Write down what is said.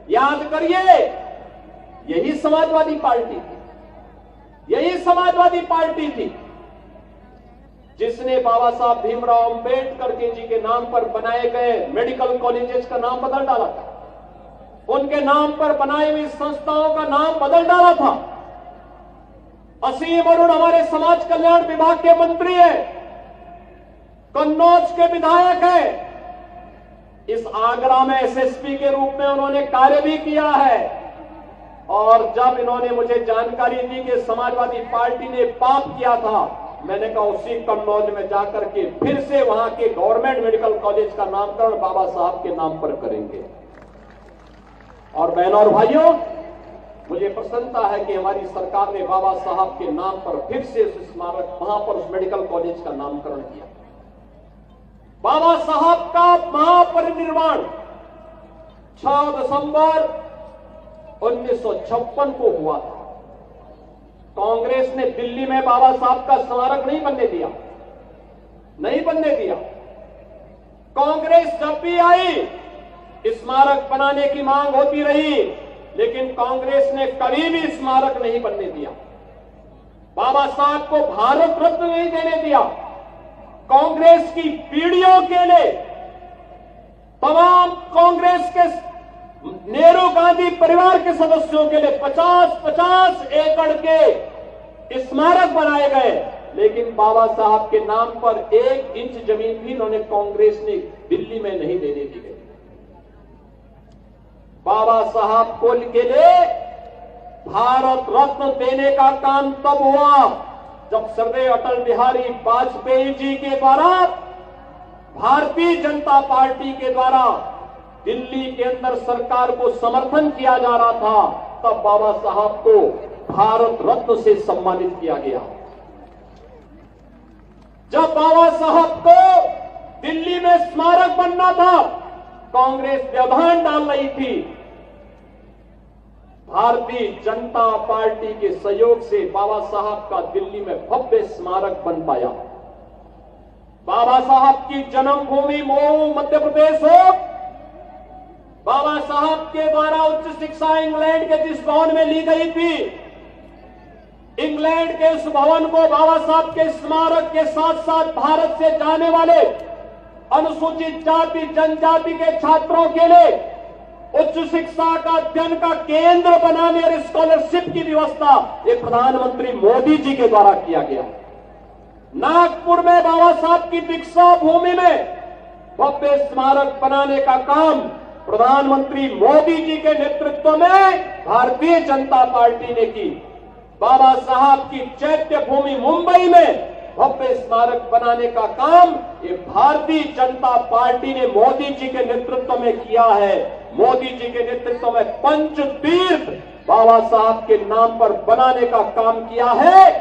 याद करिए, यही समाजवादी पार्टी थी, यही समाजवादी पार्टी थी जिसने बाबा साहब भीमराव अंबेडकर जी के नाम पर बनाए गए मेडिकल कॉलेजेस का नाम बदल डाला था, उनके नाम पर बनाई हुई संस्थाओं का नाम बदल डाला था। असीम अरुण हमारे समाज कल्याण विभाग के मंत्री हैं, कन्नौज के विधायक हैं, इस आगरा में एसएसपी के रूप में उन्होंने कार्य भी किया है। और जब इन्होंने मुझे जानकारी दी कि समाजवादी पार्टी ने पाप किया था, मैंने कहा उसी कन्नौज में जाकर के फिर से वहां के गवर्नमेंट मेडिकल कॉलेज का नामकरण बाबा साहब के नाम पर करेंगे। और बहनों और भाइयों, मुझे प्रसन्नता है कि हमारी सरकार ने बाबा साहब के नाम पर फिर से उस स्मारक, वहां पर उस मेडिकल कॉलेज का नामकरण किया। बाबा साहब का महापरिनिर्वाण 6 दिसंबर 1956 को हुआ था। कांग्रेस ने दिल्ली में बाबा साहब का स्मारक नहीं बनने दिया, नहीं बनने दिया। कांग्रेस जब भी आई स्मारक बनाने की मांग होती रही, लेकिन कांग्रेस ने कभी भी स्मारक नहीं बनने दिया। बाबा साहब को भारत रत्न नहीं देने दिया। कांग्रेस की पीढ़ियों के लिए तमाम कांग्रेस के नेहरू गांधी परिवार के सदस्यों के लिए 50-50 एकड़ के स्मारक बनाए गए, लेकिन बाबा साहब के नाम पर 1 इंच जमीन भी उन्होंने कांग्रेस ने दिल्ली में नहीं देने दी गई। बाबा साहब को के लिए भारत रत्न देने का काम तब हुआ जब श्रद्धेय अटल बिहारी वाजपेयी जी के द्वारा, भारतीय जनता पार्टी के द्वारा दिल्ली के अंदर सरकार को समर्थन किया जा रहा था। तब बाबा साहब को भारत रत्न से सम्मानित किया गया। जब बाबा साहब को दिल्ली में स्मारक बनना था, कांग्रेस व्यवधान डाल रही थी। भारतीय जनता पार्टी के सहयोग से बाबा साहब का दिल्ली में भव्य स्मारक बन पाया। बाबा साहब की जन्मभूमि मऊ मध्य प्रदेश हो, बाबा साहब के द्वारा उच्च शिक्षा इंग्लैंड के जिस भवन में ली गई थी, इंग्लैंड के उस भवन को बाबा साहब के स्मारक के साथ साथ भारत से जाने वाले अनुसूचित जाति जनजाति के छात्रों के लिए उच्च शिक्षा का अध्ययन का केंद्र बनाने और स्कॉलरशिप की व्यवस्था ये प्रधानमंत्री मोदी जी के द्वारा किया गया। नागपुर में बाबा साहब की दीक्षा भूमि में भव्य स्मारक बनाने का काम प्रधानमंत्री मोदी जी के नेतृत्व में भारतीय जनता पार्टी ने की। बाबा साहब की चैत्य भूमि मुंबई में भव्य स्मारक बनाने का काम ये भारतीय जनता पार्टी ने मोदी जी के नेतृत्व में किया है। मोदी जी के नेतृत्व में पंच तीर्थ बाबा साहब के नाम पर बनाने का काम किया है।